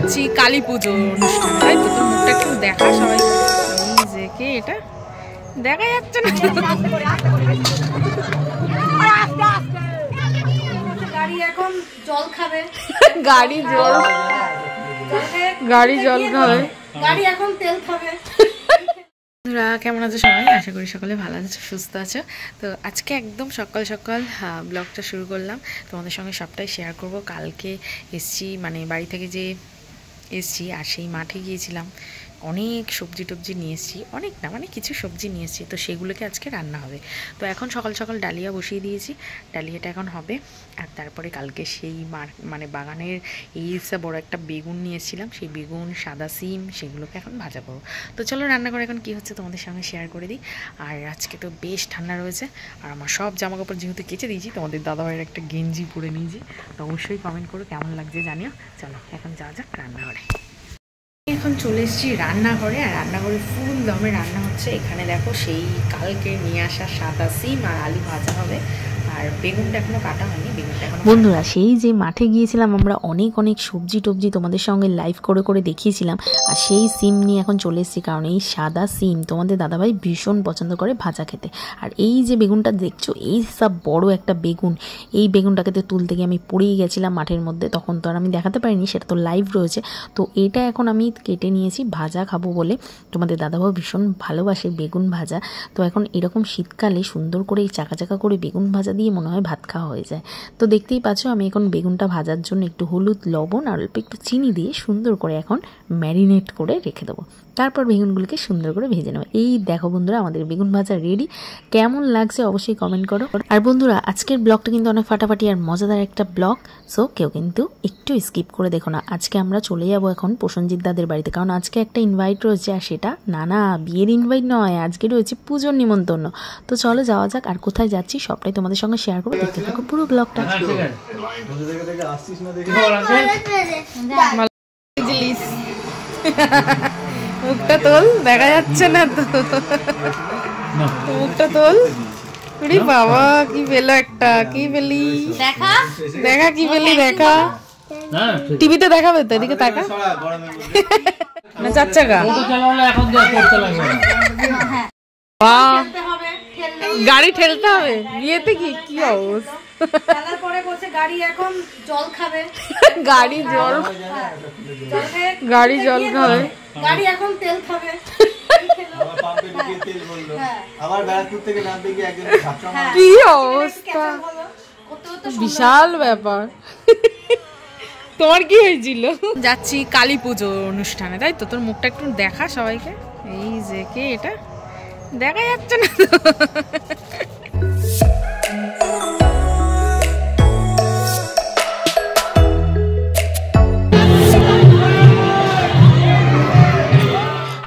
যাচ্ছি কালী পুজো অনুষ্ঠানে, তাই তো? তোর মুখটা একটু দেখা সবাই। যে কে এটা দেখা যাচ্ছে না। গাড়ি এখন জল খাবে, গাড়ি জল খাবে, গাড়ি এখন তেল খাবে। বন্ধুরা কেমন আছো সবাই? আশা করি সকলে ভালো আছো, সুস্থ আছো। তো আজকে একদম সকাল সকাল ব্লগটা শুরু করলাম, তোমাদের সঙ্গে সবটাই শেয়ার করব। কালকে এসছি, মানে বাড়ি থেকে যে এসছি আর সেই মাঠে গিয়েছিলাম, অনেক সবজি টবজি নিয়ে এসেছি, অনেক না মানে কিছু সবজি নিয়ে এসেছি, তো সেগুলোকে আজকে রান্না হবে। তো এখন সকাল সকাল ডালিয়া বসিয়ে দিয়েছি, ডালিয়াটা এখন হবে। আর তারপরে কালকে সেই মানে বাগানের এই বড় একটা বেগুন নিয়ে এসেছিলাম, সেই বেগুন, সাদা সিম, সেগুলোকে এখন ভাজা করবো। তো চলো রান্না করে এখন কী হচ্ছে তোমাদের সঙ্গে শেয়ার করে দিই। আর আজকে তো বেশ ঠান্ডা রয়েছে, আর আমার সব জামাকাপড় যেহেতু কেচে দিয়েছি, তোমাদের দাদাভাইয়ের একটা গেঞ্জি পরে নিয়েছি, তো অবশ্যই কমেন্ট করো কেমন লাগছে জানিও। চলো এখন যাওয়া যাক রান্নাঘরে। এখন চলে এসেছি রান্নাঘরে, আর রান্নাঘরে ফুল দমে রান্না হচ্ছে। এখানে দেখো সেই কালকে নিয়ে আসা সাদা সিম আর আলু ভাজা হবে, আর বেগুনটা এখনো কাটা হয়নি, বেগুনটা এখনো। বন্ধুরা সেই যে মাঠে গিয়েছিলাম আমরা, অনেক অনেক সবজি টবজি তোমাদের সঙ্গে লাইভ করে করে দেখিয়েছিলাম, আর সেই সিম নিয়ে এখন চলে এসেছি, কারণ এই সাদা সিম তোমাদের দাদাভাই ভীষণ পছন্দ করে ভাজা খেতে। আর এই যে বেগুনটা দেখছো, এই সব বড় একটা বেগুন, এই বেগুনটাকে তো তুলতে গিয়ে আমি পড়েই গেছিলাম মাঠের মধ্যে, তখন তো আর আমি দেখাতে পারিনি, সেটা তো লাইভ রয়েছে। তো এটা এখন আমি কেটে নিয়েছি ভাজা খাবো বলে, তোমাদের দাদাভাই ভীষণ ভালোবাসে বেগুন ভাজা। তো এখন এরকম শীতকালে সুন্দর করে এই চাকা চাকা করে বেগুন ভাজা দিয়ে মনে হয় ভাত খাওয়া হয়ে যায়। তো দেখতেই পাচ্ছ আমি এখন বেগুনটা ভাজার জন্য একটু হলুদ, লবণ আর অল্প একটু চিনি দিয়ে সুন্দর করে এখন ম্যারিনেট করে রেখে দেবো। তারপর বেগুনগুলোকে সুন্দর করে ভেজে নেবো। এই দেখো বন্ধুরা আমাদের বেগুন ভাজা রেডি। কেমন লাগছে অবশ্যই কমেন্ট করো। আর বন্ধুরা আজকের ব্লগটা কিন্তু অনেক ফাটাফাটি আর মজাদার একটা ব্লগ, সো কেউ কিন্তু একটু স্কিপ করে দেখো না। আজকে আমরা চলে যাবো এখন প্রসেনজিৎ দাদের বাড়িতে, কারণ আজকে একটা ইনভাইট রয়েছে, আর সেটা না বিয়ের ইনভাইট নয়, আজকে রয়েছে পুজোর নিমন্ত্রণ। তো চলো যাওয়া যাক, আর কোথায় যাচ্ছি সবটাই তোমাদের সঙ্গে শেয়ার করবো, দেখতে থাকো পুরো ব্লগটা। মুখটা তোল, দেখা যাচ্ছে না তো, মুখটা তোল। বাবা কি পেলো একটা, কি পেলি দেখা, দেখা কি পেলি দেখা, টিভিতে দেখাবে তো, এদিকে তাকা না, চার চাকা গাড়ি ঠেলতে হবে বিয়েতে, কি কি অবস্থা। গাড়ি এখন জল খাবে, গাড়ি জল খাবে, গাড়ি এখন তেল খাবে। কি অবস্থা, বিশাল ব্যাপার। তোমার কি হয়েছিল? যাচ্ছি কালী পুজো অনুষ্ঠানে, তাই তো? তোর মুখটা একটু দেখা সবাইকে। এই যে কে এটা দেখা যাচ্ছে না তো।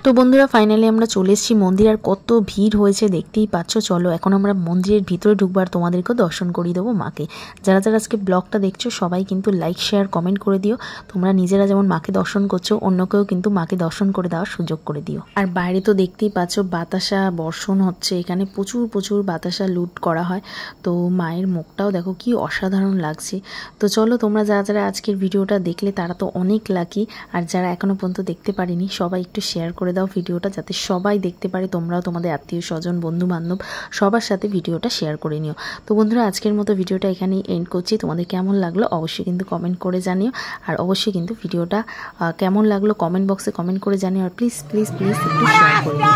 তো বন্ধুরা ফাইনালি আমরা চলে এসেছি মন্দির, আর কত ভিড় হয়েছে দেখতেই পাচ্ছ। চলো এখন আমরা মন্দিরের ভিতরে ঢুকবার তোমাদেরকেও দর্শন করিয়ে দেবো মাকে। যারা যারা আজকে ব্লগটা দেখছো সবাই কিন্তু লাইক, শেয়ার, কমেন্ট করে দিও। তোমরা নিজেরা যেমন মাকে দর্শন করছো, অন্যকেও কিন্তু মাকে দর্শন করে দেওয়ার সুযোগ করে দিও। আর বাইরে তো দেখতেই পাচ্ছ বাতাসা বর্ষণ হচ্ছে, এখানে প্রচুর প্রচুর বাতাসা লুট করা হয়। তো মায়ের মুখটাও দেখো কি অসাধারণ লাগছে। তো চলো তোমরা যারা যারা আজকের ভিডিওটা দেখলে তারা তো অনেক লাকি, আর যারা এখনো পর্যন্ত দেখতে পারিনি সবাই একটু শেয়ার করে দাও ভিডিওটা, যাতে সবাই দেখতে পারে। তোমরাও তোমাদের আত্মীয় স্বজন, বন্ধু বান্ধব সবার সাথে ভিডিওটা শেয়ার করে নিও। তো বন্ধুরা আজকের মতো ভিডিওটা এখানেই এন্ড করছি। তোমাদের কেমন লাগলো অবশ্যই কিন্তু কমেন্ট করে জানিও, আর অবশ্যই কিন্তু ভিডিওটা কেমন লাগলো কমেন্ট বক্সে কমেন্ট করে জানিও, আর প্লিজ প্লিজ প্লিজ একটু শেয়ার করে দিও।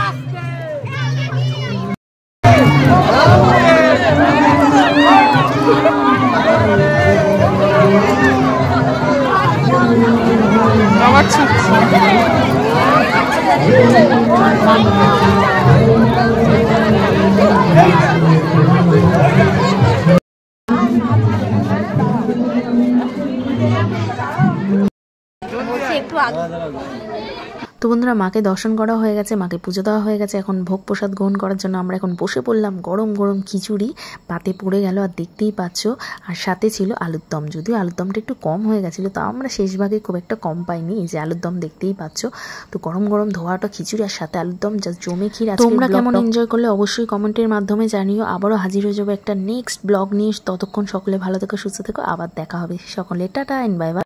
তো বন্ধুরা মাকে দর্শন করা হয়ে গেছে, মাকে পুজো দেওয়া হয়ে গেছে, এখন ভোগ প্রসাদ গ্রহণ করার জন্য আমরা এখন বসে পড়লাম। গরম গরম খিচুড়ি পাতে পড়ে গেল, আর দেখতেই পাচ্ছ, আর সাথে ছিল আলুর দম। যদিও আলুর দমটা একটু কম হয়ে গেছিলো, তা আমরা শেষ ভাগে খুব একটা কম পাইনি। এই যে আলুর দম দেখতেই পাচ্ছ, তো গরম গরম ধোয়াটা খিচুড়ি আর সাথে আলুর দম, যা জমে ক্ষীর। তোমরা কেমন এনজয় করলে অবশ্যই কমেন্টের মাধ্যমে জানিও। আবারও হাজির হয়ে যাবো একটা নেক্সট ব্লগ নিয়ে। ততক্ষণ সকলে ভালো থেকো, সুস্থ থেকো, আবার দেখা হবে। সকলে টাটা এন্ড বাই বাই।